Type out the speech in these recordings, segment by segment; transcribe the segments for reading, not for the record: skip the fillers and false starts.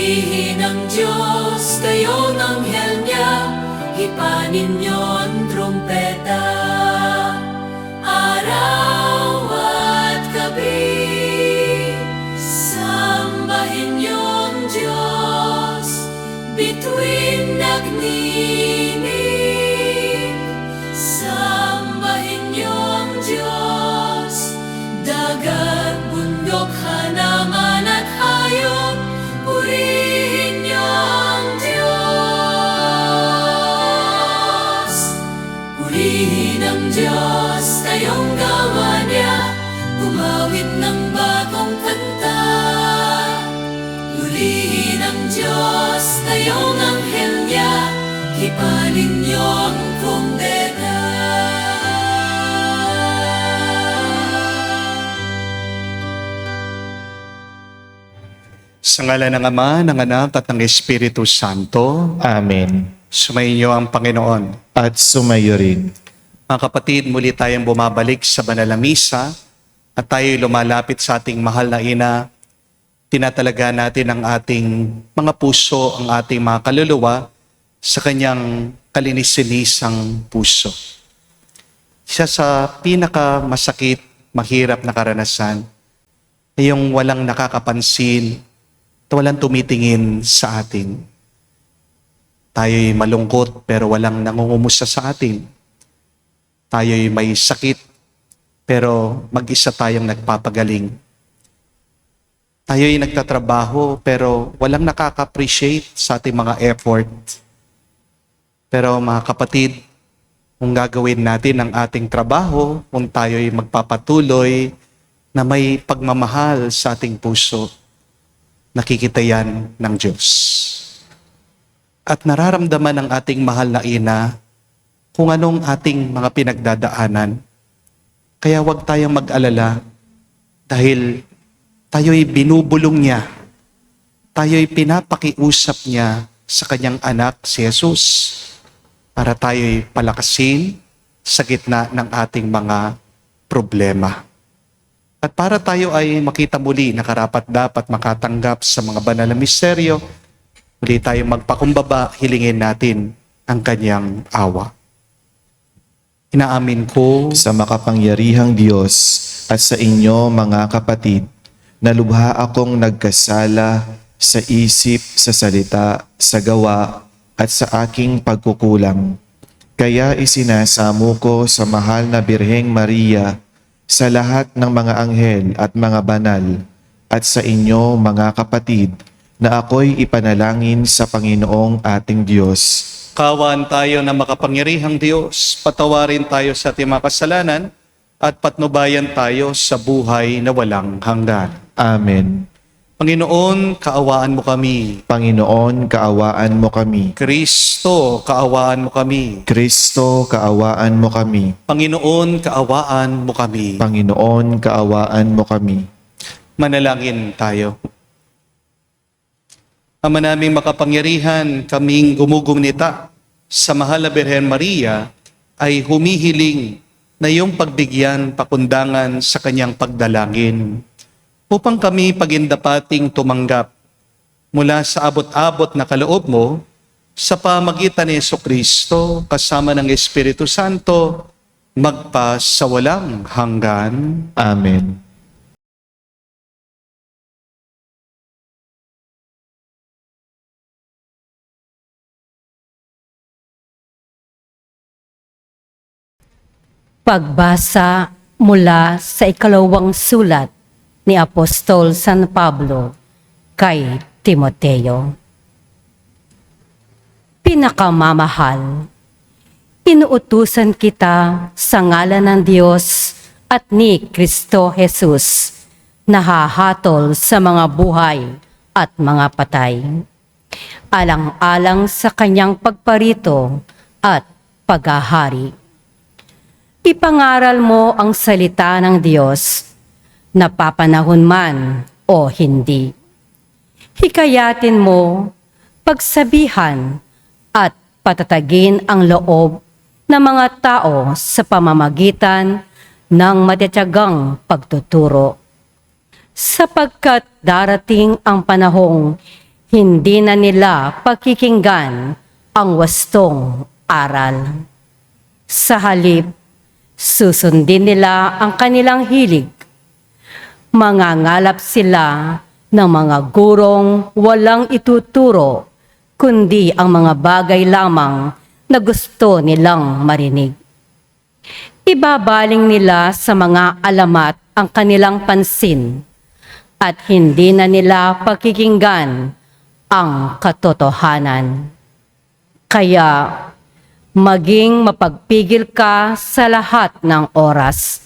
Purihin ang Diyos, kayong anghel niya, hipanin niyo ang trumpeta. Araw at gabi, sambahin niyo ang Diyos, bituin nagninig. Sambahin niyo ang Diyos, dagat, bundok, hanaman at hayop, purihin niyo ang Diyos. Purihin ang Diyos, kayong gawa niya, gumawit ng bagong kanta. Purihin ang Diyos, kayong anghel niya, hipanin niyo ang trumpeta. Sa ngalan ng Ama, ng Anak, at ng Espiritu Santo. Amen. Sumainyo ang Panginoon. At sumayo rin. Mga kapatid, muli tayong bumabalik sa banal na misa at tayo'y lumalapit sa ating mahal na Ina. Tinatalaga natin ang ating mga puso, ang ating mga kaluluwa sa kanyang kalinis-sinisang puso. Isa sa pinakamasakit, mahirap na karanasan ay yung walang nakakapansin at walang tumitingin sa atin. Tayo'y malungkot pero walang nangungumusta sa atin. Tayo'y may sakit pero mag-isa tayong nagpapagaling. Tayo'y nagtatrabaho pero walang nakaka-appreciate sa ating mga effort. Pero mga kapatid, kung gagawin natin ang ating trabaho, kung tayo'y magpapatuloy na may pagmamahal sa ating puso, nakikita yan ng Diyos. At nararamdaman ng ating mahal na Ina kung anong ating mga pinagdadaanan. Kaya huwag tayong mag-alala dahil tayo'y binubulong niya. Tayo'y pinapakiusap niya sa kanyang anak, si Jesus, para tayo'y palakasin sa gitna ng ating mga problema. At para tayo ay makita muli na karapat-dapat makatanggap sa mga banal na misteryo, muli tayong magpakumbaba, hilingin natin ang kanyang awa. Inaamin ko Sa makapangyarihang Diyos at sa inyo mga kapatid, na lubha akong nagkasala sa isip, sa salita, sa gawa, at sa aking pagkukulang. Kaya isinasamo ko sa mahal na Birheng Maria, sa lahat ng mga anghel at mga banal, at sa inyo mga kapatid, na ako'y ipanalangin sa Panginoong ating Diyos. kaawaan tayo na makapangyarihang Diyos, patawarin tayo sa ating mga kasalanan, at patnubayan tayo sa buhay na walang hanggan. Amen. Panginoon, kaawaan mo kami. Panginoon, kaawaan mo kami. Kristo, kaawaan mo kami. Kristo, kaawaan mo kami. Panginoon, kaawaan mo kami. Panginoon, kaawaan mo kami. Manalangin tayo. Ama naming makapangyarihan, kaming gumugunita sa mahal na Birhen Maria ay humihiling na iyong pagbigyan pakundangan sa kanyang pagdalangin upang kami pagindapating tumanggap mula sa abot-abot na kaloob mo sa pamagitan ni Jesucristo kasama ng Espiritu Santo magpa sa walang hanggan. Amen. Pagbasa mula sa ikalawang sulat ni Apostol San Pablo kay Timoteo. Pinakamamahal, inuutusan kita sa ngalan ng Diyos at ni Kristo Jesus na hahatol sa mga buhay at mga patay, alang-alang sa kanyang pagparito at paghahari. Ipangaral mo ang salita ng Diyos, napapanahon man o hindi. Hikayatin mo, pagsabihan at patatagin ang loob ng mga tao sa pamamagitan ng matitiyagang pagtuturo. Sapagkat darating ang panahong Hindi na nila pakikinggan ang wastong aral. Sa halip, susundin nila ang kanilang hilig. Mangangalap sila ng mga gurong walang ituturo, kundi ang mga bagay lamang na gusto nilang marinig. Ibabaling nila sa mga alamat ang kanilang pansin at hindi na nila pakikinggan ang katotohanan. Kaya maging mapagpigil ka sa lahat ng oras.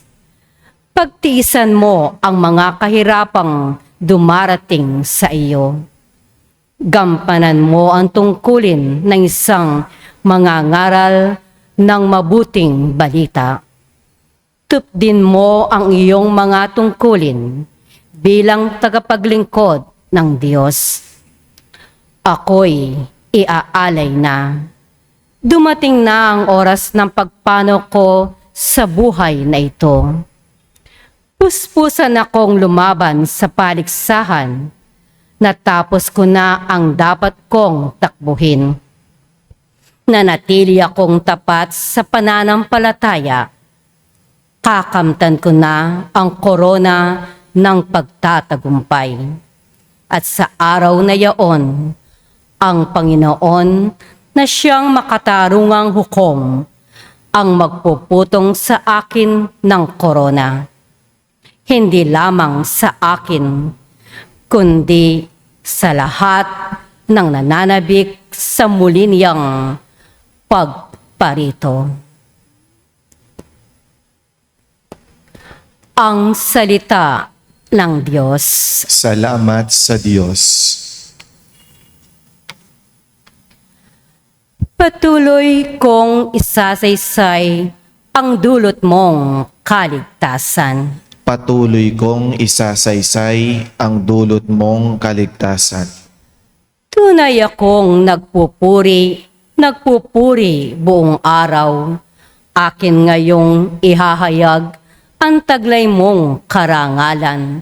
Pagtiisan mo ang mga kahirapang dumarating sa iyo. Gampanan mo ang tungkulin ng isang mangangaral ng mabuting balita. Tupdin mo ang iyong mga tungkulin bilang tagapaglingkod ng Diyos. Ako'y iaalay na. Dumating na ang oras ng pagpanaw ko sa buhay na ito. Puspusan akong lumaban sa paligsahan. Natapos ko na ang dapat kong takbuhin. Nanatili akong tapat sa pananampalataya. Kakamtan ko na ang korona ng pagtatagumpay. At sa araw na yaon, ang Panginoon na siyang makatarungang hukom ang magpuputong sa akin ng korona. Hindi lamang sa akin, kundi sa lahat ng nananabik sa muli niyang pagparito. Ang salita ng Diyos. Salamat sa Diyos. Patuloy kong isasaysay ang dulot mong kaligtasan. Patuloy kong isasaysay ang dulot mong kaligtasan. Tunay akong nagpupuri buong araw. Akin ngayong ihahayag ang taglay mong karangalan.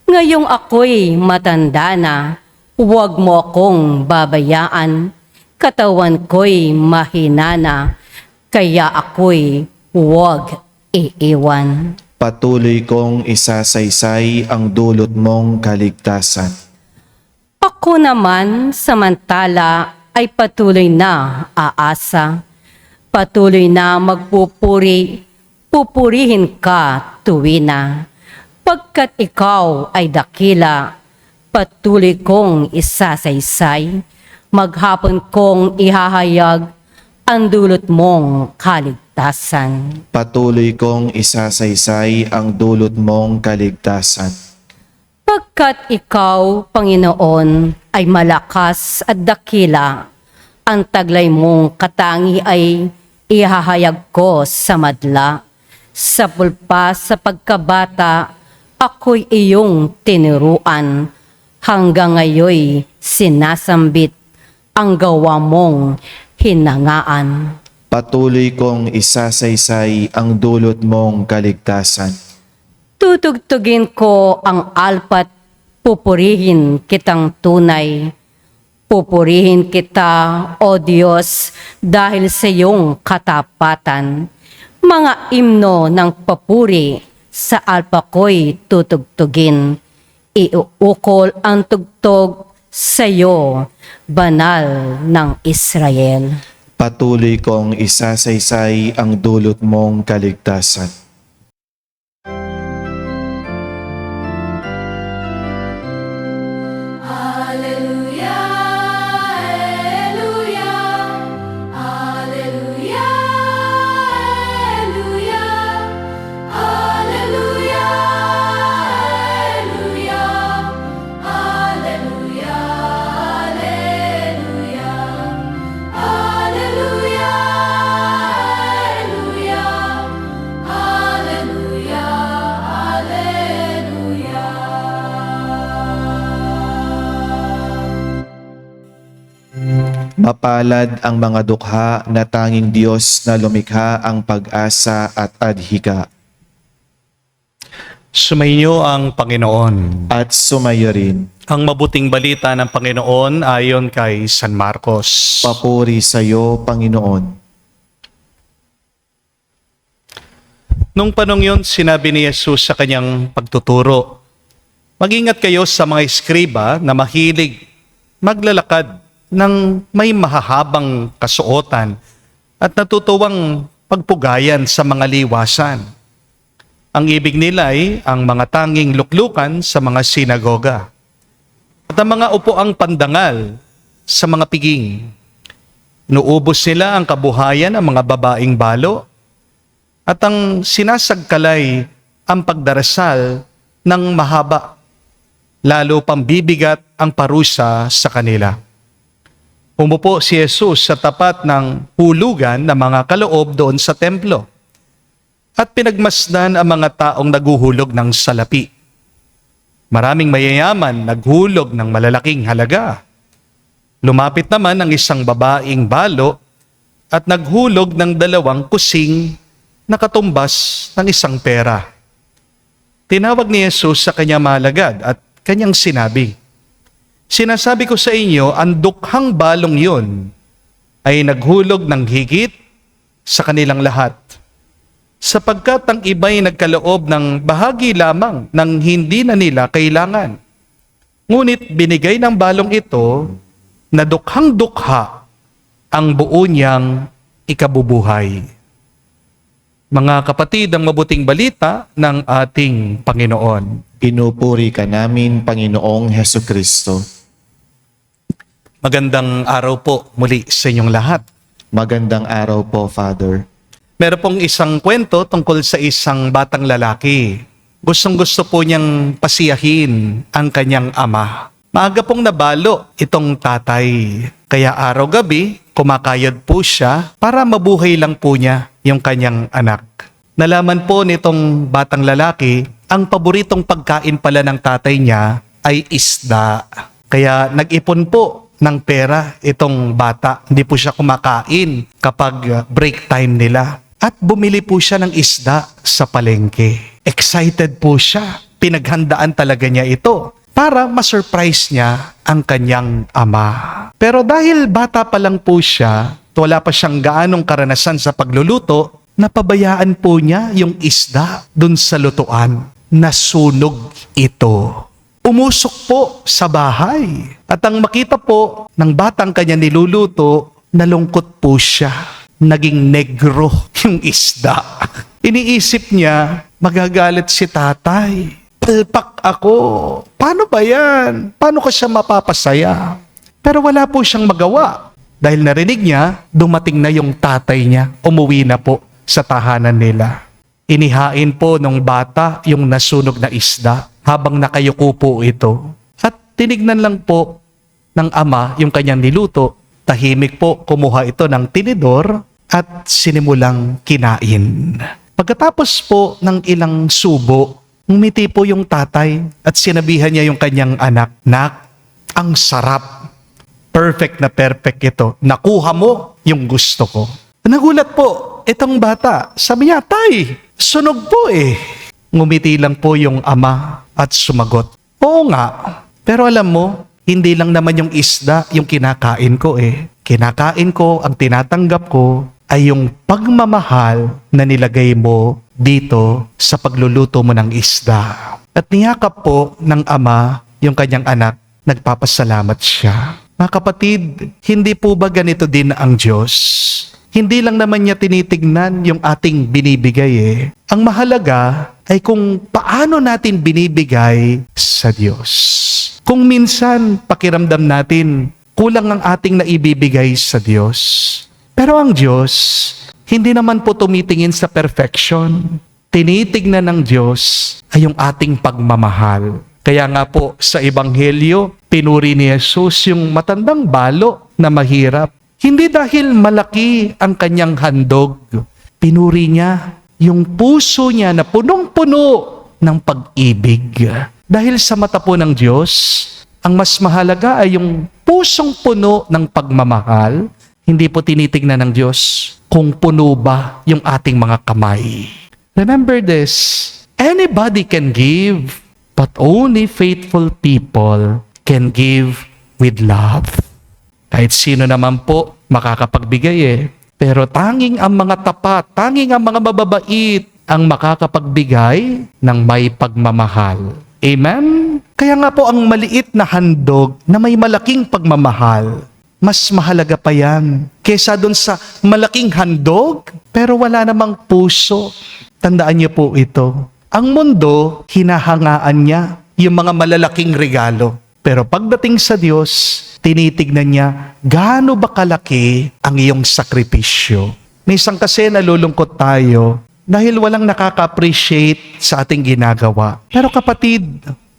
Ngayong ako'y matanda na, huwag mo akong babayaan. Katawan ko'y mahina na, kaya ako'y huwag iiwan. Patuloy kong isasaysay ang dulot mong kaligtasan. Ako naman samantala ay patuloy na aasa. Patuloy na magpupuri, pupurihin ka tuwina. Pagkat ikaw ay dakila, patuloy kong isasaysay. Maghapon kong ihahayag ang dulot mong kaligtasan. Patuloy kong isasaysay ang dulot mong kaligtasan. Pagkat ikaw, Panginoon, ay malakas at dakila, ang taglay mong katangi ay ihahayag ko sa madla. Sa pulpa sa pagkabata, ako'y iyong tinuruan. Hanggang ngayoy sinasambit ang gawa mong hinangaan. Patuloy kong isasaysay ang dulot mong kaligtasan. Tutugtugin ko ang alpat, pupurihin kitang tunay. Pupurihin kita, O Diyos, dahil sa iyong katapatan. Mga imno ng papuri sa alpa ko'y tutugtugin. Iuukol ang tugtog sa iyo, banal ng Israel. Patuloy kong isasaysay ang dulot mong kaligtasan. Alleluia, Alleluia, Alleluia, Alleluia, Alleluia, Alleluia, Alleluia, Alleluia, Alleluia, Alleluia, Alleluia, Mapalad ang mga dukha na tanging Diyos na lumikha ang pag-asa at adhika. Sumainyo ang Panginoon. At sumayo rin Ang mabuting balita ng Panginoon ayon kay San Marcos. Papuri sa iyo, Panginoon. Nung panong yun, sinabi ni Jesus sa kanyang pagtuturo, "Mag-ingat kayo sa mga eskriba na mahilig maglalakad ng may mahahabang kasuotan at natutuwang pagpugayan sa mga liwasan. Ang ibig nila ay ang mga tanging luklukan sa mga sinagoga at ang mga upuang pandangal sa mga piging. Nuubos nila ang kabuhayan ng mga babaeng balo at ang sinasagkalay ang pagdarasal ng mahaba, lalo pang bibigat ang parusa sa kanila." Umupo si Jesus sa tapat ng hulugan ng mga kaloob doon sa templo at pinagmasdan ang mga taong naguhulog ng salapi. Maraming mayayaman naghulog ng malalaking halaga. Lumapit naman ang isang babaeng balo at naghulog ng 2 kusing na katumbas ng isang pera. Tinawag ni Jesus sa kanya malagad at kanyang sinabi, "Sinasabi ko sa inyo, ang dukhang balong yun ay naghulog ng higit sa kanilang lahat. Sapagkat ang iba'y nagkaloob ng bahagi lamang ng hindi na nila kailangan. Ngunit binigay ng balong ito na dukhang dukha ang buo niyang ikabubuhay." Mga kapatid, ang mabuting balita ng ating Panginoon. Pinupuri ka namin, Panginoong Heso Kristo. Magandang araw po muli sa inyong lahat. Magandang araw po, Father. Meron pong isang kwento tungkol sa isang batang lalaki. Gustong-gusto po niyang pasiyahin ang kanyang ama. Maaga pong nabalo itong tatay. Kaya araw-gabi, kumakayod po siya para mabuhay lang po niya yung kanyang anak. Nalaman po nitong batang lalaki, ang paboritong pagkain pala ng tatay niya ay isda. Kaya nag-ipon po ng pera itong bata. Hindi po siya kumakain kapag break time nila. At bumili po siya ng isda sa palengke. Excited po siya. Pinaghandaan talaga niya ito para ma-surprise niya ang kanyang ama. Pero dahil bata pa lang po siya, wala pa siyang gaanong karanasan sa pagluluto, napabayaan po niya yung isda dun sa lutuan. Nasunog ito. Umusok po sa bahay. At ang makita po ng batang kanya niluluto, nalungkot po siya. Naging negro yung isda. Iniisip niya, magagalit si tatay. Palpak ako. Paano ba yan? Paano ko siya mapapasaya? Pero wala po siyang magawa. Dahil narinig niya, dumating na yung tatay niya. Umuwi na po sa tahanan nila. Inihain po nung bata yung nasunog na isda habang nakayuko po ito. At tinignan lang po ng ama yung kanyang niluto. Tahimik po kumuha ito ng tinidor at sinimulang kinain. Pagkatapos po ng ilang subo, ngumiti po yung tatay at sinabihan niya yung kanyang anak, "Nak, ang sarap. Perfect na perfect ito. Nakuha mo yung gusto ko." Nagulat po itong bata. Sabi niya, "Tay, sunog po eh." Ngumiti lang po yung ama at sumagot, "Oo nga, pero alam mo, hindi lang naman yung isda yung kinakain ko eh. Kinakain ko, ang tinatanggap ko ay yung pagmamahal na nilagay mo dito sa pagluluto mo ng isda." At niyakap po ng ama yung kanyang anak, nagpapasalamat siya. Mga kapatid, hindi po ba ganito din ang Diyos? Hindi lang naman niya tinitignan yung ating binibigay eh. Ang mahalaga ay kung paano natin binibigay sa Diyos. Kung minsan pakiramdam natin kulang ang ating naibibigay sa Diyos. Pero ang Diyos, hindi naman po tumitingin sa perfection. Tinitignan ng Diyos ay yung ating pagmamahal. Kaya nga po sa Ebanghelyo, pinuri ni Jesus yung matandang balo na mahirap. Hindi dahil malaki ang kanyang handog. Pinuri niya yung puso niya na punong-puno ng pag-ibig. Dahil sa mata po ng Diyos, ang mas mahalaga ay yung pusong puno ng pagmamahal. Hindi po tinitignan ng Diyos kung puno ba yung ating mga kamay. Remember this, anybody can give, but only faithful people can give with love. Kahit sino naman po makakapagbigay Pero tanging ang mga tapat, tanging ang mga mababait ang makakapagbigay ng may pagmamahal. Amen? Kaya nga po ang maliit na handog na may malaking pagmamahal, mas mahalaga pa yan kesa doon sa malaking handog pero wala namang puso. Tandaan niyo po ito. Ang mundo, hinahangaan niya yung mga malalaking regalo. Pero pagdating sa Diyos, tinitignan niya, gaano ba kalaki ang iyong sakripisyo? Minsan kasi nalulungkot tayo dahil walang nakaka-appreciate sa ating ginagawa. Pero kapatid,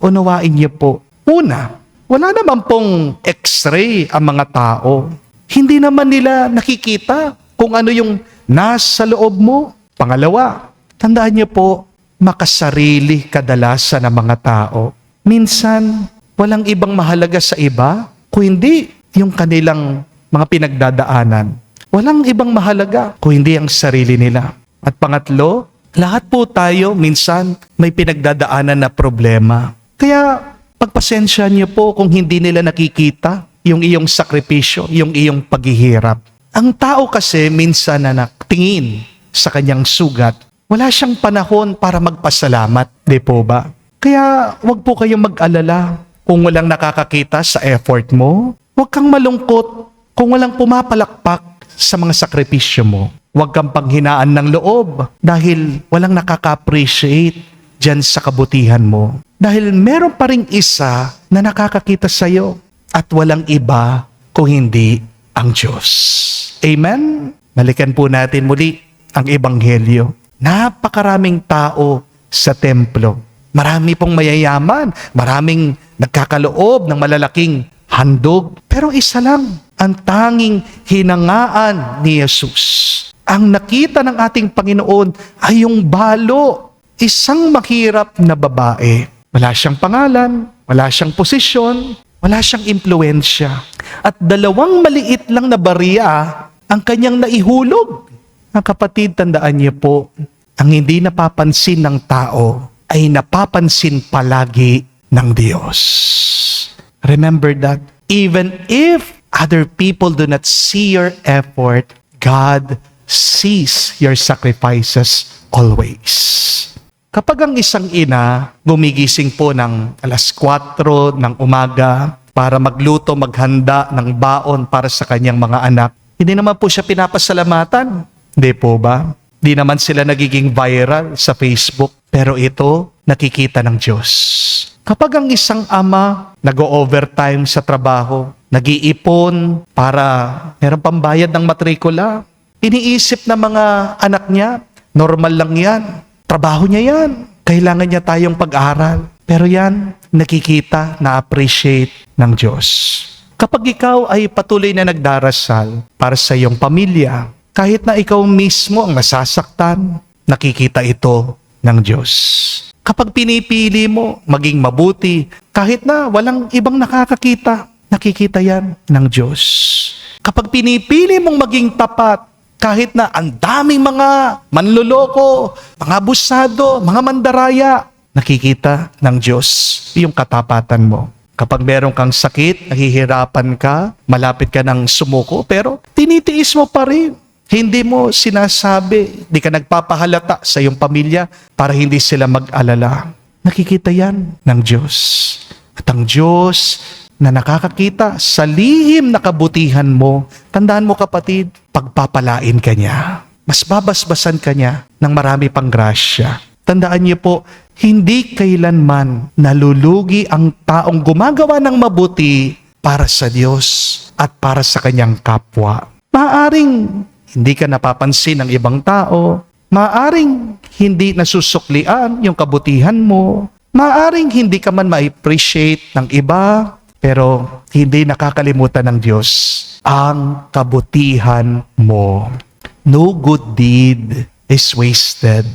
unawain niyo po. Una, wala naman pong x-ray ang mga tao. Hindi naman nila nakikita kung ano yung nasa loob mo. Pangalawa, tandaan niyo po, makasarili kadalasan ng mga tao. Minsan, walang ibang mahalaga sa iba, kung hindi yung kanilang mga pinagdadaanan. Walang ibang mahalaga kung hindi ang sarili nila. At pangatlo, lahat po tayo minsan may pinagdadaanan na problema. Kaya pagpasensya niyo po kung hindi nila nakikita yung iyong sakripisyo, yung iyong paghihirap. Ang tao kasi minsan na nakatingin sa kanyang sugat, wala siyang panahon para magpasalamat, di po ba? Kaya wag po kayong mag-alala kung walang nakakakita sa effort mo. Huwag kang malungkot kung walang pumapalakpak sa mga sakripisyo mo. Huwag kang panghinaan ng loob dahil walang nakaka-appreciate dyan sa kabutihan mo. Dahil meron pa ring isa na nakakakita sa iyo at walang iba kung hindi ang Diyos. Amen? Balikan po natin muli ang Ebanghelyo. Napakaraming tao sa templo. Marami pong mayayaman, maraming nagkakaloob ng malalaking handog. Pero isa lang, ang tanging hinangaan ni Jesus. Ang nakita ng ating Panginoon ay yung balo, isang mahirap na babae. Wala siyang pangalan, wala siyang posisyon, wala siyang impluensya. At dalawang maliit lang na bariya ang kanyang naihulog. Ang kapatid, tandaan niyo po, ang hindi napapansin ng tao ay napapansin palagi ng Diyos. Remember that even if other people do not see your effort, God sees your sacrifices always. Kapag ang isang ina gumigising po ng alas 4 ng umaga para magluto, maghanda ng baon para sa kanyang mga anak, hindi naman po siya pinapasalamatan. Hindi po ba? Di naman sila nagiging viral sa Facebook. Pero ito, nakikita ng Diyos. Kapag ang isang ama nag-overtime sa trabaho, nag-iipon para meron pambayad ng matrikula, iniisip ng mga anak niya, normal lang yan. Trabaho niya yan. Kailangan niya tayong pag-aral. Pero yan, nakikita, na-appreciate ng Diyos. Kapag ikaw ay patuloy na nagdarasal para sa iyong pamilya, kahit na ikaw mismo ang nasasaktan, nakikita ito ng Diyos. Kapag pinipili mo maging mabuti, kahit na walang ibang nakakakita, nakikita yan ng Diyos. Kapag pinipili mong maging tapat, kahit na ang daming mga manloloko, mga abusado, mga mandaraya, nakikita ng Diyos yung katapatan mo. Kapag meron kang sakit, nahihirapan ka, malapit ka ng sumuko, pero tinitiis mo pa rin. Hindi mo sinasabi, di ka nagpapahalata sa iyong pamilya para hindi sila mag-alala. Nakikita yan ng Diyos. At ang Diyos na nakakakita sa lihim na kabutihan mo, tandaan mo kapatid, pagpapalain ka niya. Mas babasbasan ka niya ng marami pang grasya. Tandaan niyo po, hindi kailanman nalulugi ang taong gumagawa ng mabuti para sa Diyos at para sa kanyang kapwa. Maaring hindi ka napapansin ng ibang tao. Maaring hindi nasusuklian yung kabutihan mo. Maaring hindi ka man ma-appreciate ng iba. Pero hindi nakakalimutan ng Diyos ang kabutihan mo. No good deed is wasted.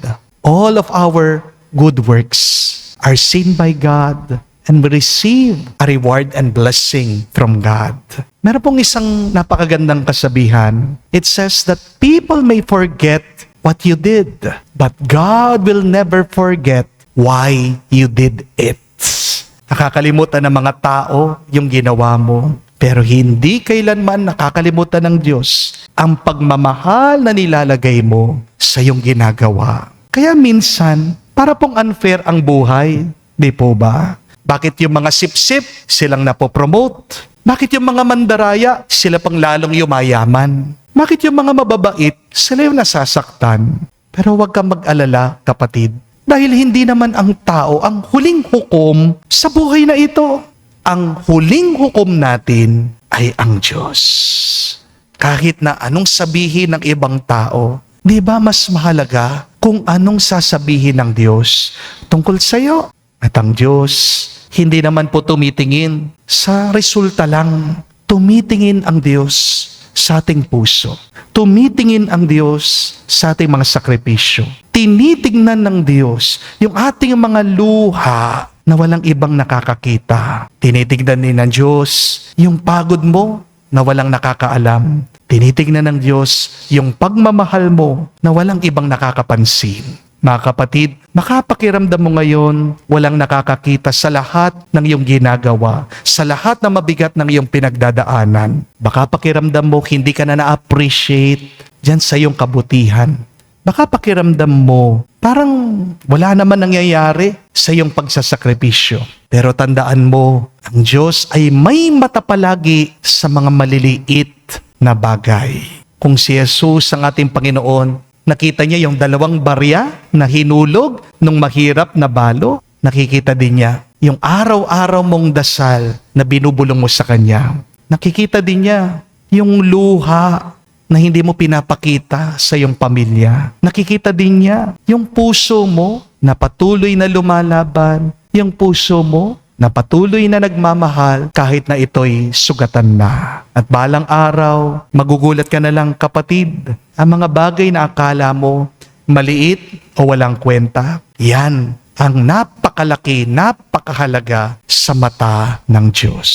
All of our good works are seen by God and we receive a reward and blessing from God. Meron pong isang napakagandang kasabihan. It says that people may forget what you did, but God will never forget why you did it. Nakakalimutan ng mga tao yung ginawa mo. Pero hindi kailanman nakakalimutan ng Diyos ang pagmamahal na nilalagay mo sa iyong ginagawa. Kaya minsan, para pong unfair ang buhay. Di po ba? Bakit yung mga sip-sip, silang napopromote? Bakit yung mga mandaraya, sila pang lalong yumayaman? Bakit yung mga mababait, sila yung nasasaktan? Pero huwag kang mag-alala, kapatid. Dahil hindi naman ang tao ang huling hukom sa buhay na ito. Ang huling hukom natin ay ang Diyos. Kahit na anong sabihin ng ibang tao, di ba mas mahalaga kung anong sasabihin ng Diyos tungkol sa iyo? At ang Diyos, hindi naman po tumitingin sa resulta lang. Tumitingin ang Diyos sa ating puso. Tumitingin ang Diyos sa ating mga sakripisyo. Tinitingnan ng Diyos yung ating mga luha na walang ibang nakakakita. Tinitingnan din ng Diyos yung pagod mo na walang nakakaalam. Tinitingnan ng Diyos yung pagmamahal mo na walang ibang nakakapansin. Mga kapatid, makapakiramdam mo ngayon walang nakakakita sa lahat ng iyong ginagawa, sa lahat ng mabigat ng iyong pinagdadaanan. Baka pakiramdam mo hindi ka na na-appreciate dyan sa iyong kabutihan. Baka pakiramdam mo parang wala naman nangyayari sa iyong pagsasakripisyo. Pero tandaan mo, ang Diyos ay may mata palagi sa mga maliliit na bagay. Kung si Jesus ang ating Panginoon, nakita niya yung 2 barya na hinulog nung mahirap na balo. Nakikita din niya yung araw-araw mong dasal na binubulong mo sa Kanya. Nakikita din niya yung luha na hindi mo pinapakita sa iyong pamilya. Nakikita din niya yung puso mo na patuloy na lumalaban, yung puso mo na patuloy na nagmamahal kahit na ito'y sugatan na. At balang araw, magugulat ka na lang, kapatid, ang mga bagay na akala mo maliit o walang kwenta, yan ang napakalaki, napakahalaga sa mata ng Diyos.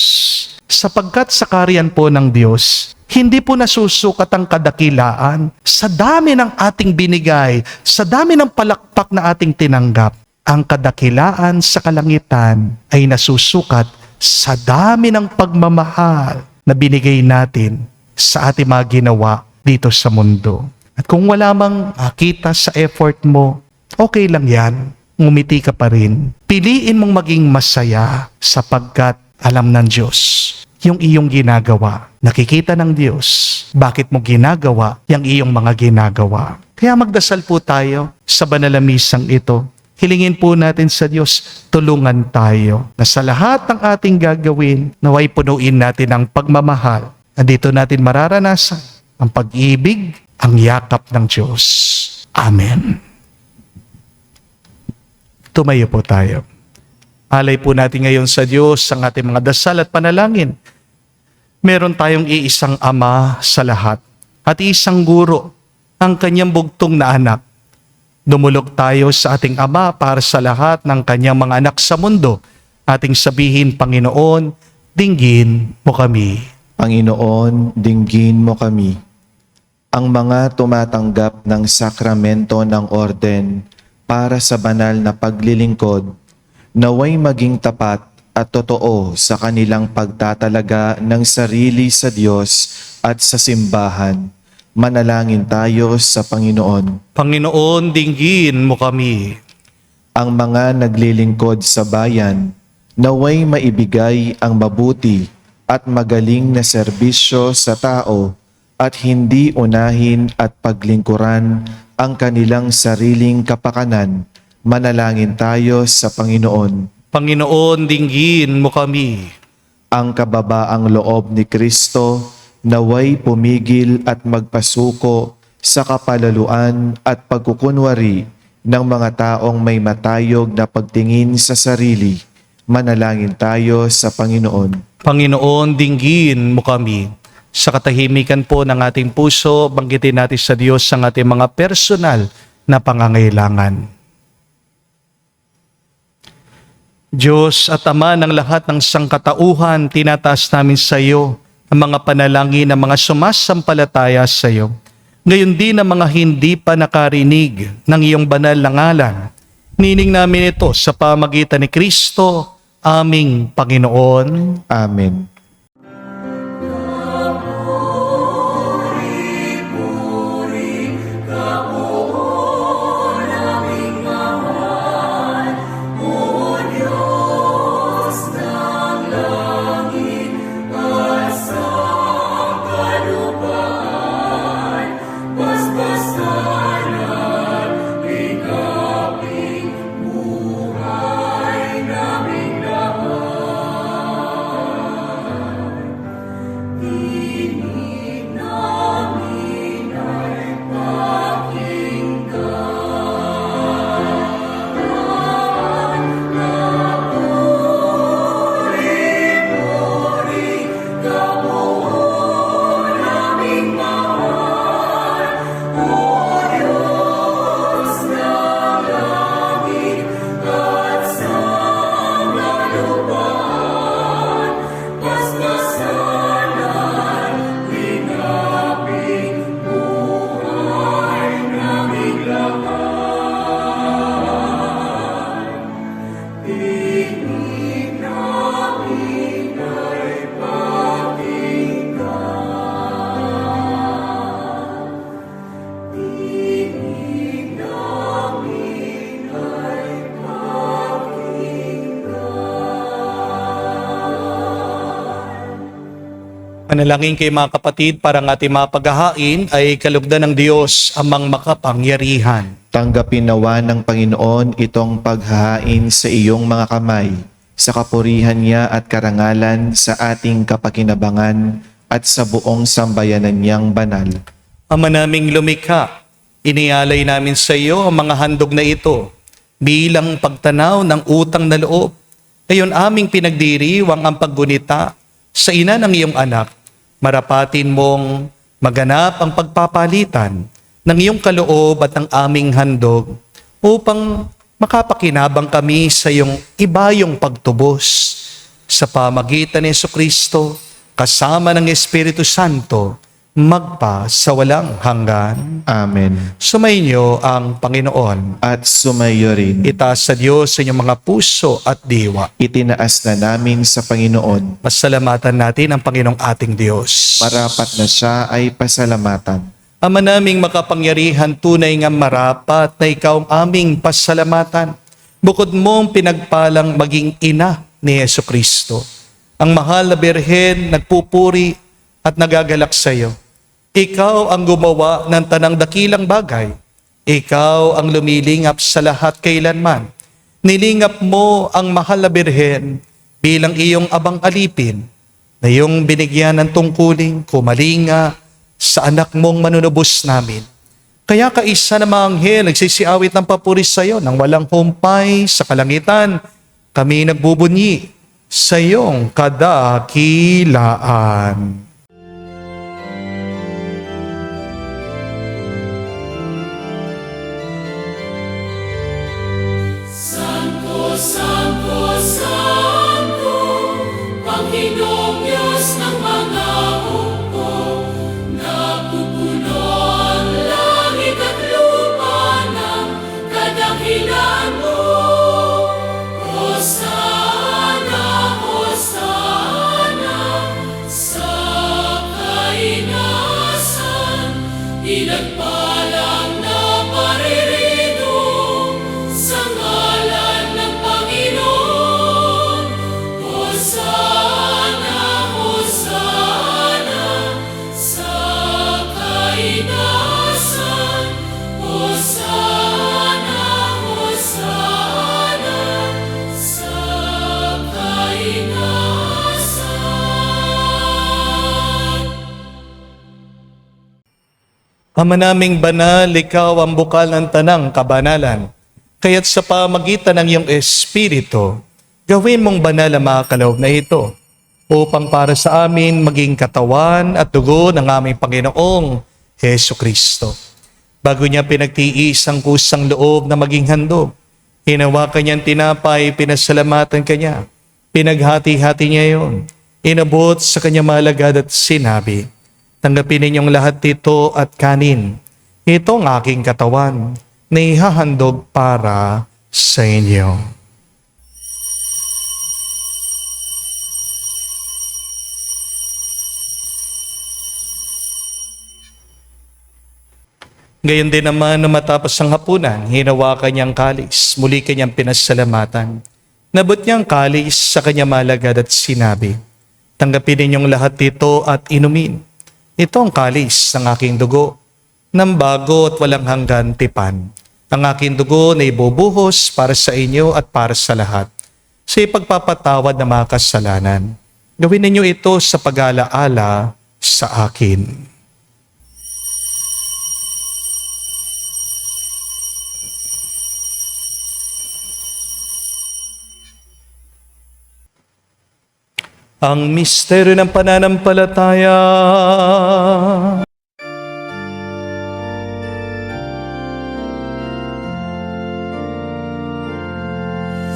Sapagkat sa kaharian po ng Diyos, hindi po nasusukat ang kadakilaan sa dami ng ating binigay, sa dami ng palakpak na ating tinanggap. Ang kadakilaan sa kalangitan ay nasusukat sa dami ng pagmamahal na binigay natin sa ating mga ginawa dito sa mundo. At kung wala mang makita sa effort mo, okay lang yan. Ngumiti ka pa rin. Piliin mong maging masaya sapagkat alam ng Diyos yung iyong ginagawa. Nakikita ng Diyos bakit mo ginagawa yung iyong mga ginagawa. Kaya magdasal po tayo sa banal na misang ito. Hilingin po natin sa Diyos, tulungan tayo na sa lahat ng ating gagawin, naway punuin natin ang pagmamahal. Andito natin mararanasan ang pag-ibig, ang yakap ng Diyos. Amen. Tumayo po tayo. Alay po natin ngayon sa Diyos ang ating mga dasal at panalangin. Meron tayong iisang Ama sa lahat at isang Guro, ang kanyang bugtong na anak. Dumulog tayo sa ating Ama para sa lahat ng kanyang mga anak sa mundo. Ating sabihin, Panginoon, dinggin mo kami. Panginoon, dinggin mo kami. Ang mga tumatanggap ng sakramento ng orden para sa banal na paglilingkod, naway maging tapat at totoo sa kanilang pagtatalaga ng sarili sa Diyos at sa simbahan. Manalangin tayo sa Panginoon. Panginoon, dinggin mo kami. Ang mga naglilingkod sa bayan, naway maibigay ang mabuti at magaling na serbisyo sa tao at hindi unahin at paglingkuran ang kanilang sariling kapakanan. Manalangin tayo sa Panginoon. Panginoon, dinggin mo kami. Ang kababaang loob ni Kristo, naway pumigil at magpasuko sa kapalaluan at pagkukunwari ng mga taong may matayog na pagtingin sa sarili. Manalangin tayo sa Panginoon. Panginoon, dinggin mo kami. Sa katahimikan po ng ating puso, banggitin natin sa Diyos ang ating mga personal na pangangailangan. Diyos at Ama ng lahat ng sangkatauhan, tinataas namin sa iyo ang mga panalangin ng mga sumasampalataya sa iyo. Ngayon din ang mga hindi pa nakarinig ng iyong banal na ngalan. Nining namin ito sa pamagitan ni Kristo aming Panginoon. Amen. Manalangin kayo mga kapatid para ang ating mga paghahain ay kalugdan ng Diyos amang makapangyarihan. Tanggapin nawa ng Panginoon itong paghahain sa iyong mga kamay, sa kapurihan niya at karangalan sa ating kapakinabangan at sa buong sambayanan niyang banal. Ama naming lumikha, inialay namin sa iyo ang mga handog na ito bilang pagtanaw ng utang na loob. Ngayon aming pinagdiriwang ang paggunita sa ina ng iyong anak. Marapatin mong maganap ang pagpapalitan ng iyong kaloob at ng aming handog upang makapakinabang kami sa iyong ibayong pagtubos sa pamagitan ni Jesucristo kasama ng Espiritu Santo magpa sa walang hanggan. Amen. Sumainyo ang Panginoon. At sumayo rin. Itaas sa Diyos sa inyong mga puso at diwa. Itinaas na namin sa Panginoon. Pasalamatan natin ang Panginoong ating Diyos. Marapat na siya ay pasalamatan. Ama naming makapangyarihan, tunay nga marapat na ikaw ang aming pasalamatan. Bukod mong pinagpalang maging ina ni Jesucristo. Ang mahal na Birhen nagpupuri at nagagalak sa iyo. Ikaw ang gumawa ng tanang dakilang bagay. Ikaw ang lumilingap sa lahat kailanman. Nilingap mo ang mahal na Birhen bilang iyong abang alipin na iyong binigyan ng tungkuling kumalinga sa anak mong manunubos namin. Kaya kaisa na mga anghel nagsisiawit ng papuri sa iyo nang walang humpay sa kalangitan. Kami nagbubunyi sa iyong kadakilaan. Santo, Santo, Santo, Panginoong Diyos ng mga hukbo, napupuno ang langit at lupa ng kadakilaan mo. Hosana, Hosana, sa kainasan, pinagpalang na paririto sa ngalan ng Panginoon. Hosana, Hosana, sa kainasan. Hosana, Hosana, sa kainasan. Ama naming banal, ikaw ang bukal ng tanang kabanalan. Kaya't sa pamagitan ng iyong Espiritu, gawin mong banal ang mga kaloob na ito upang para sa amin maging katawan at dugo ng aming Panginoong Jesucristo. Bago niya pinagtiis ang kusang loob na maging handog, hinawakan niyang tinapay, pinasalamatan kanya, pinaghati-hati niya yon, inabot sa kanyang malagad at sinabi, "Tanggapin ninyong lahat ito at kanin. Ito ang aking katawan na ihahandog para sa inyo." Gayon din naman na matapos ang hapunan, hinawakan niyang kalis, muli kanyang pinasalamatan. Nabot niyang kalis sa kanya malagad at sinabi, "Tanggapin ninyong lahat ito at inumin. Ito ang kalis ng aking dugo, ng bago at walang hanggan tipan. Ang aking dugo na ibubuhos para sa inyo at para sa lahat, sa ipagpapatawad ng mga kasalanan. Gawin ninyo ito sa pag-alaala sa akin." Ang misteryo ng pananampalataya.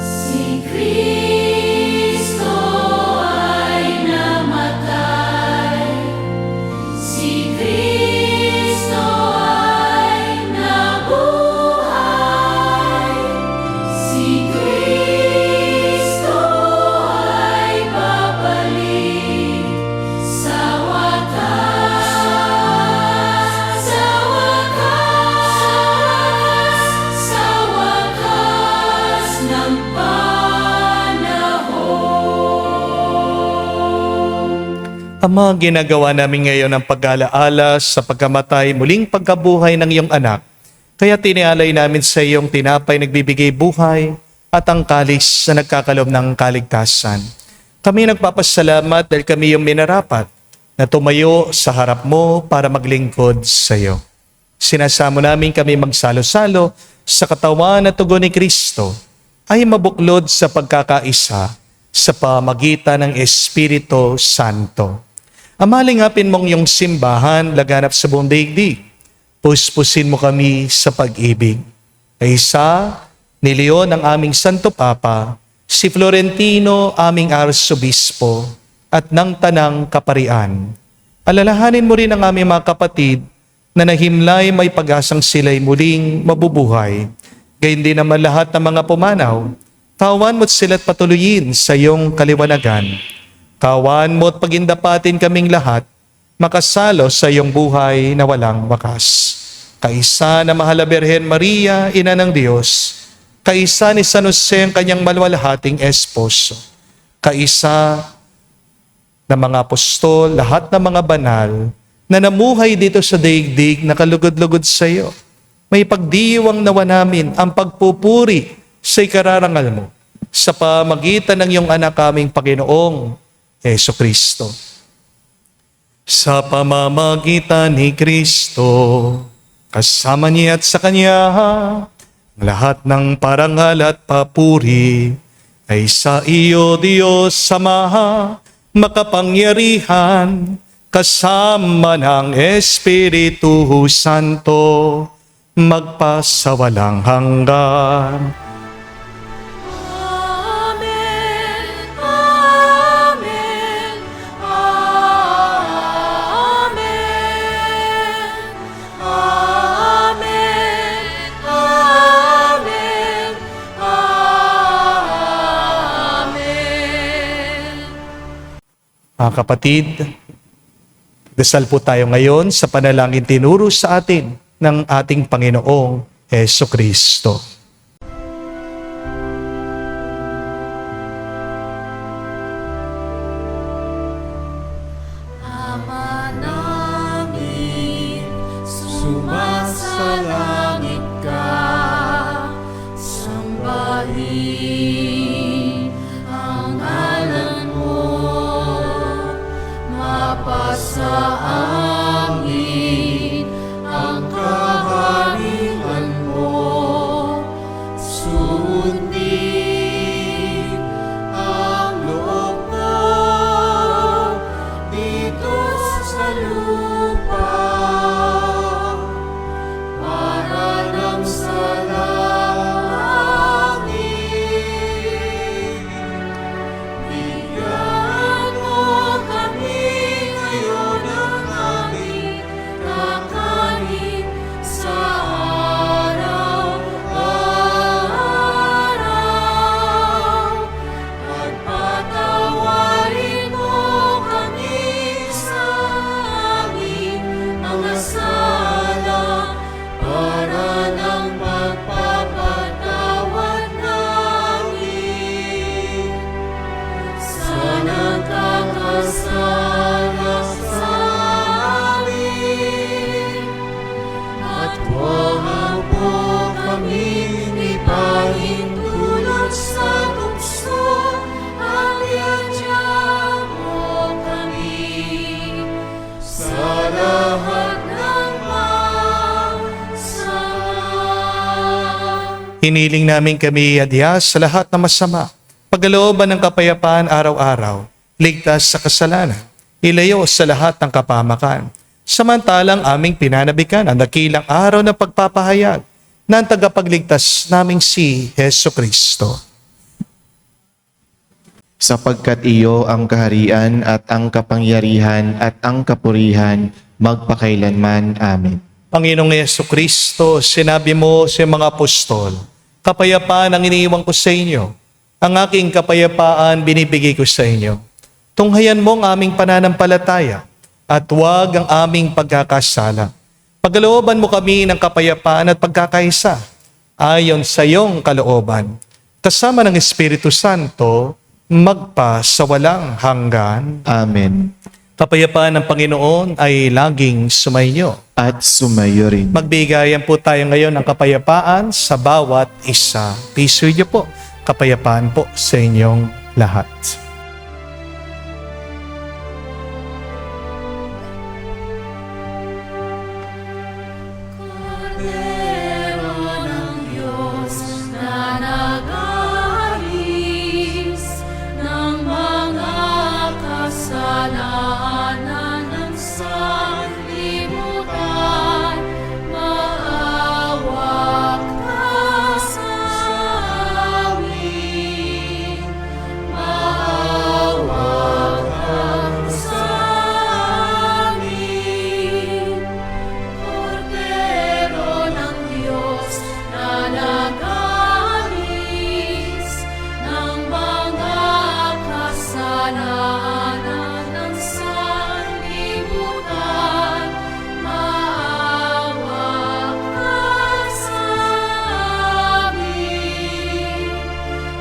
Si Kristo ay namatay, si Kristo ay nabuhay, si Kristo ay babalik sa wakas, sa wakas ng Ama, ginagawa namin ngayon ang pag-alaala sa pagkamatay, muling pagkabuhay ng iyong anak. Kaya tinialay namin sa iyong tinapay nagbibigay buhay at ang kalis na nagkakaloob ng kaligtasan. Kami nagpapasalamat dahil kami yung minarapat na tumayo sa harap mo para maglingkod sa iyo. Sinasamo namin kami magsalo-salo sa katawan at tugon ni Kristo ay mabuklod sa pagkakaisa sa pamagitan ng Espiritu Santo. Amalingapin mong iyong simbahan laganap sa buong daigdig. Puspusin mo kami sa pag-ibig. Kaisa ni Leon ang aming Santo Papa, si Florentino aming Arsobispo, at ng Tanang Kaparian. Alalahanin mo rin ang aming mga kapatid na nahimlay may pag-asang sila'y muling mabubuhay. Gayun din naman lahat ng mga pumanaw. Kawan mo't sila't patuloyin sa iyong kaliwanagan. Kawan mo't pagindapatin kaming lahat, makasalo sa iyong buhay na walang wakas. Kaisa na mahal na Birhen Maria, Ina ng Diyos, kaisa ni San Jose ang kanyang maluwalhating esposo, kaisa ng mga apostol, lahat ng mga banal na namuhay dito sa daigdig na kalugod-lugod sa iyo. May pagdiwang nawa namin ang pagpupuri sa ikararangal mo sa pamagitan ng iyong anak kaming Panginoong Jesucristo. Sa pamamagitan ni Kristo, kasama niya at sa Kanya, lahat ng parangal at papuri ay sa iyo, Diyos Ama, makapangyarihan, kasama ng Espiritu Santo, magpasawalang hanggan. Amen, Amen, Amen, Amen, Amen, Amen. Mga kapatid, dasal po tayo ngayon sa panalangin tinuro sa atin ng ating Panginoong Jesucristo. Ama namin, sumasalangit ka, sambahin ang ngalan mo, mapasa amin ang kaharian mo, sundin ang loob mo dito sa lupa para nang sa langit. Bigyan mo kami ngayon ng Hiniling namin kami adya sa lahat ng masama, pagkalooban ng kapayapaan araw-araw, ligtas sa kasalanan, ilayo sa lahat ng kapamakan. Samantalang aming pinanabikan ang dakilang araw ng pagpapahayag ng tagapagligtas naming si Heso Kristo. Sapagkat iyo ang kaharian at ang kapangyarihan at ang kapurihan magpakailanman. Amen. Panginoong Heso Kristo, sinabi mo sa mga apostol, kapayapaan ang iniiwan ko sa inyo. Ang aking kapayapaan binibigay ko sa inyo. Tunghayan mo ang aming pananampalataya at huwag ang aming pagkakasala. Pagkalooban mo kami ng kapayapaan at pagkakaisa ayon sa iyong kalooban. Kasama ng Espiritu Santo, magpa sa walang hanggan. Amen. Kapayapaan ng Panginoon ay laging sumainyo. At sumayo rin. Magbigayan po tayo ngayon ng kapayapaan sa bawat isa. Piso niyo po, kapayapaan po sa inyong lahat. Kordero ng Diyos na nag-aalis ng mga kasalanan ng sanlibutan, maawa ka sa amin. Maawa ka sa amin. Kordero ng Diyos na nag-aalis ng mga kasalanan ng sanlibutan, maawa ka sa amin.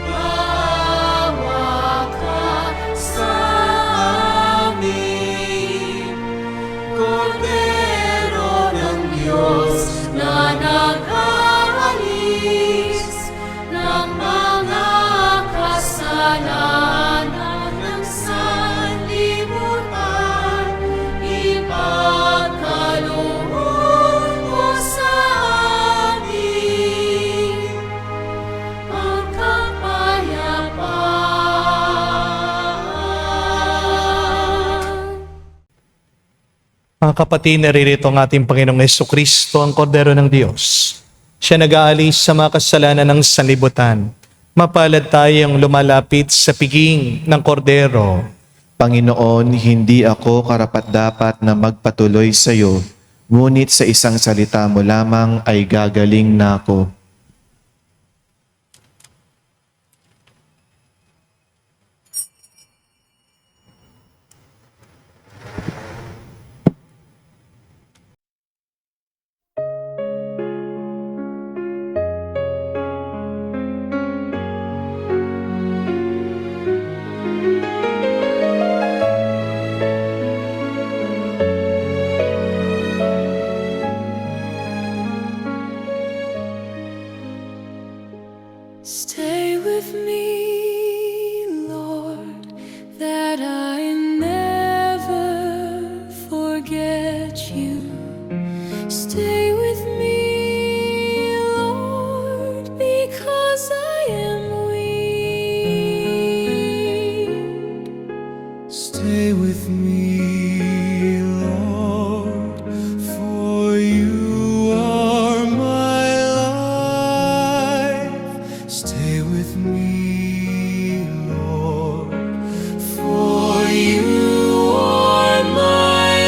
Maawa ka sa amin. Kordero ng Diyos na nag-aalis ng mga kasalanan ng sanlibutan, ipagkaloob mo sa amin ang kapayapaan. Mga kapatid, naririto ang ating Panginoong Jesucristo, ang Kordero ng Diyos. Siya nag-aalis sa mga kasalanan ng sanlibutan. Mapalad tayong lumalapit sa piging ng Kordero. Panginoon, hindi ako karapat-dapat na magpatuloy sa iyo, ngunit sa isang salita mo lamang ay gagaling na ako. Stay with me, Lord, that I never forget you. Stay with me, Lord, because I am weak. Stay with me, Lord, for you are my life. Stay with me, Lord, for you are my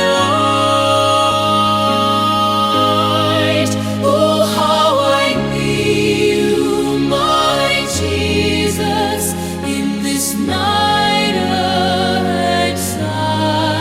light. Oh, how I need you, my Jesus, in this night of exile.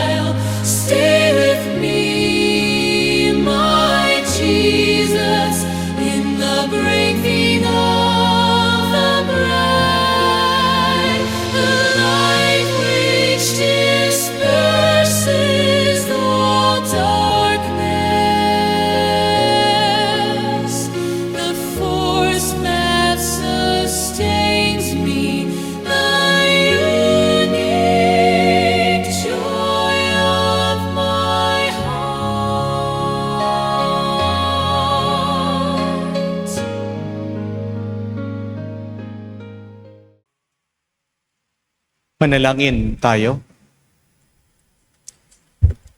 Manalangin tayo.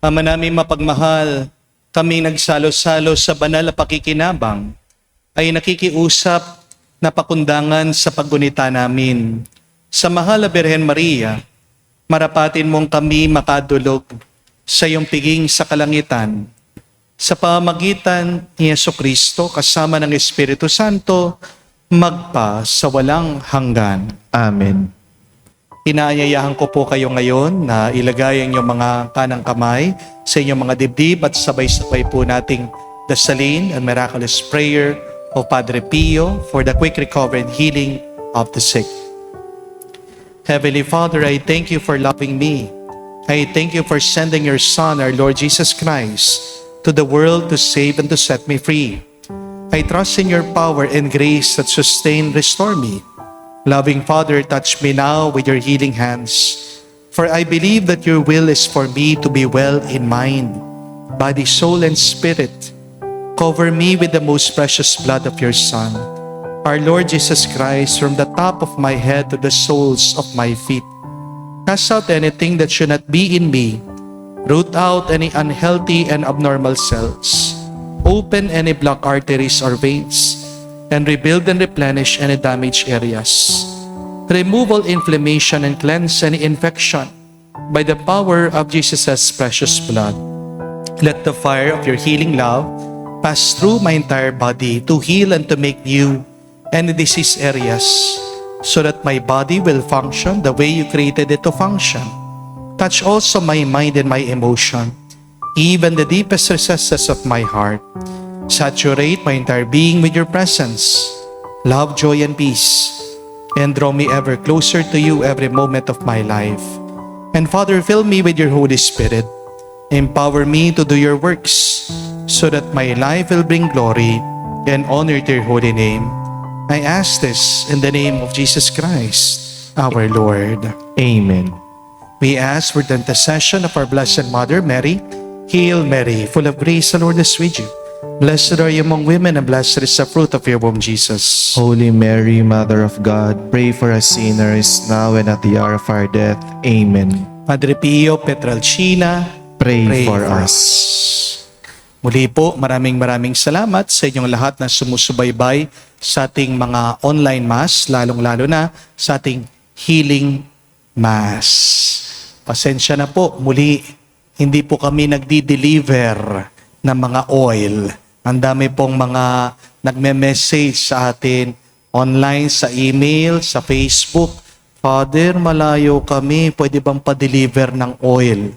Ama namin mapagmahal, kami nagsalo-salo sa banal na pakikinabang ay nakikiusap na pakundangan sa paggunita namin. Sa mahal na Birhen Maria, marapatin mong kami makadulog sa iyong piging sa kalangitan. Sa pamamagitan ni Jesucristo kasama ng Espiritu Santo, magpa sa walang hanggan. Amen. Inaanyayahan ko po kayo ngayon na ilagay ang inyong mga kanang kamay sa inyong mga dibdib at sabay-sabay po nating dasalin ang miraculous prayer of Padre Pio for the quick recovery and healing of the sick. Heavenly Father, I thank you for loving me. I thank you for sending your Son, our Lord Jesus Christ, to the world to save and to set me free. I trust in your power and grace that sustain, restore me. Loving Father, touch me now with your healing hands. For I believe that your will is for me to be well in mind, body, soul, and spirit. Cover me with the most precious blood of your Son, our Lord Jesus Christ, from the top of my head to the soles of my feet. Cast out anything that should not be in me. Root out any unhealthy and abnormal cells. Open any blocked arteries or veins, and rebuild and replenish any damaged areas. Remove all inflammation and cleanse any infection by the power of Jesus' precious blood. Let the fire of your healing love pass through my entire body to heal and to make new any disease areas, so that my body will function the way you created it to function. Touch also my mind and my emotion, even the deepest recesses of my heart. Saturate my entire being with your presence, love, joy, and peace, and draw me ever closer to you every moment of my life. And Father, fill me with your Holy Spirit. Empower me to do your works, so that my life will bring glory and honor to your holy name. I ask this in the name of Jesus Christ, our Lord. Amen. We ask for the intercession of our Blessed Mother Mary. Hail Mary, full of grace, the Lord is with you. Blessed are you among women, and blessed is the fruit of your womb, Jesus. Holy Mary, Mother of God, pray for us sinners, now and at the hour of our death. Amen. Padre Pio Petralcina, Pray for us. Muli po, maraming salamat sa inyong lahat na sumusubaybay sa ating mga online mass, lalong-lalo na sa ating healing mass. Pasensya na po, muli, hindi po kami nagdi-deliver ng mga oil. Ang dami pong mga nagme-message sa atin online, sa email, sa Facebook. Father, malayo kami, pwede bang pa-deliver ng oil?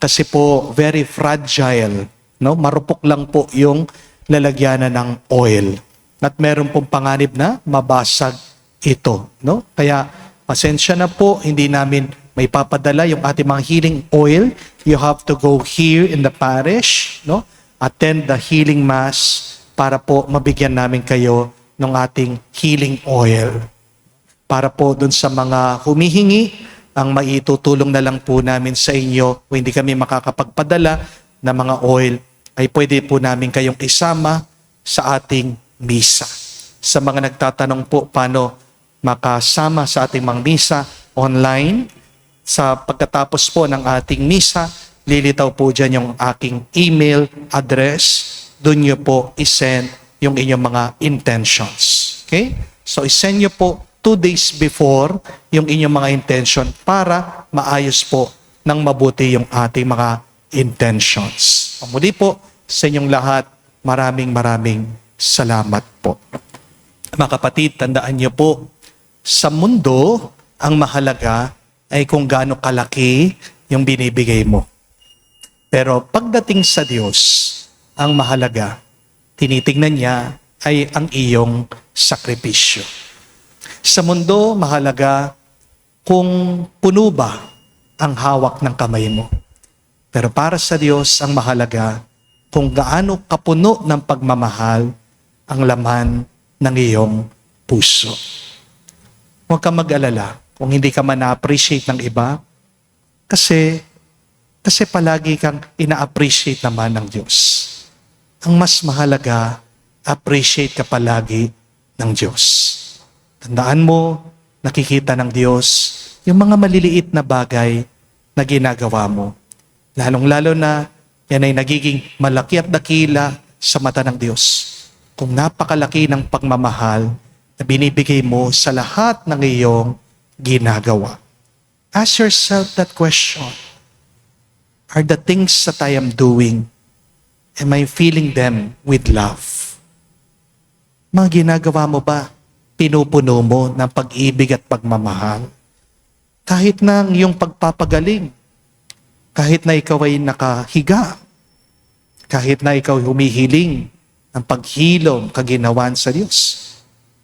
Kasi po, very fragile. No? Marupok lang po yung lalagyanan ng oil. At meron pong panganib na mabasag ito. No? Kaya, pasensya na po, hindi namin may papadala yung ating mga healing oil. You have to go here in the parish, no? Attend the healing mass para po mabigyan namin kayo ng ating healing oil. Para po dun sa mga humihingi, ang maitutulong na lang po namin sa inyo kung hindi kami makakapagpadala ng mga oil, ay pwede po namin kayong isama sa ating misa. Sa mga nagtatanong po paano makasama sa ating mga misa online, sa pagkatapos po ng ating misa, lilitaw po dyan yung aking email address. Doon nyo po isend yung inyong mga intentions. Okay? So isend nyo po 2 days before yung inyong mga intention para maayos po ng mabuti yung ating mga intentions. Muli po sa inyong lahat, maraming salamat po. Mga kapatid, tandaan nyo po, sa mundo, ang mahalaga ay kung gaano kalaki yung binibigay mo. Pero pagdating sa Diyos, ang mahalaga, tinitingnan niya ay ang iyong sakripisyo. Sa mundo, mahalaga kung puno ba ang hawak ng kamay mo. Pero para sa Diyos, ang mahalaga kung gaano kapuno ng pagmamahal ang laman ng iyong puso. Huwag kang mag-alala kung hindi ka man na-appreciate ng iba kasi palagi kang ina-appreciate naman ng Diyos. Ang mas mahalaga, appreciate ka palagi ng Diyos. Tandaan mo, nakikita ng Diyos yung mga maliliit na bagay na ginagawa mo. Lalong-lalo na yan ay nagiging malaki at dakila sa mata ng Diyos. Kung napakalaki ng pagmamahal na binibigay mo sa lahat ng iyong ginagawa. Ask yourself that question. Are the things that I am doing, am I feeling them with love? Mga ginagawa mo ba, pinupuno mo ng pag-ibig at pagmamahal? Kahit na ang iyong pagpapagaling, kahit na ikaw ay nakahiga, kahit na ikaw humihiling ng paghilom kaginawan sa Diyos,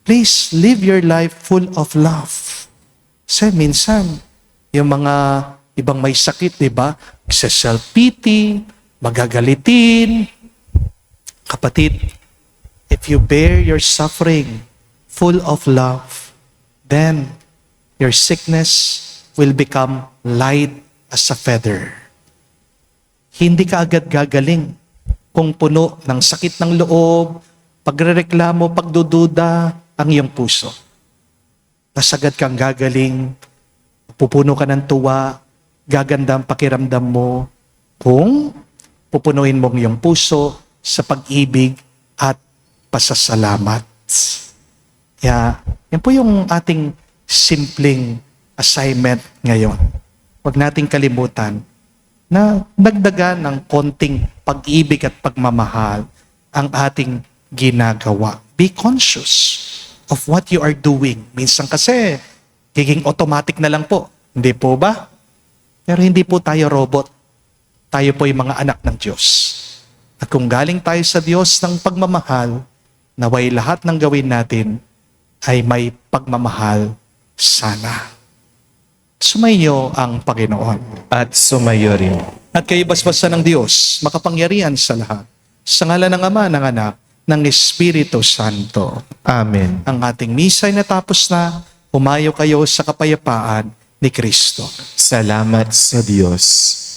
please live your life full of love. Kasi minsan, yung mga ibang may sakit, di ba? Self-pity, magagalitin. Kapatid, if you bear your suffering full of love, then your sickness will become light as a feather. Hindi ka agad gagaling kung puno ng sakit ng loob, pagrereklamo, pagdududa ang iyong puso. Nasagad kang gagaling, pupuno ka ng tuwa, gaganda ang pakiramdam mo kung pupunuin mo ang iyong puso sa pag-ibig at pasasalamat. Kaya, yan po yung ating simpleng assignment ngayon. Huwag nating kalimutan na dagdagan ng konting pag-ibig at pagmamahal ang ating ginagawa. Be conscious of what you are doing. Minsan kasi, giging automatic na lang po. Hindi po ba? Pero hindi po tayo robot. Tayo po yung mga anak ng Diyos. At kung galing tayo sa Diyos ng pagmamahal, naway lahat ng gawin natin ay may pagmamahal sana. Sumayo ang Panginoon. At sumayo rin. At kayo basbasan ng Diyos, makapangyarihan sa lahat. Sa ngalan ng Ama, ng Anak, ng Espiritu Santo. Amen. Ang ating misa ay natapos na. Humayo kayo sa kapayapaan ni Kristo. Salamat sa Diyos.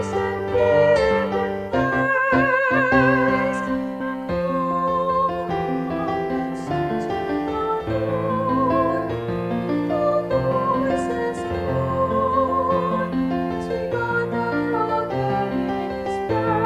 sa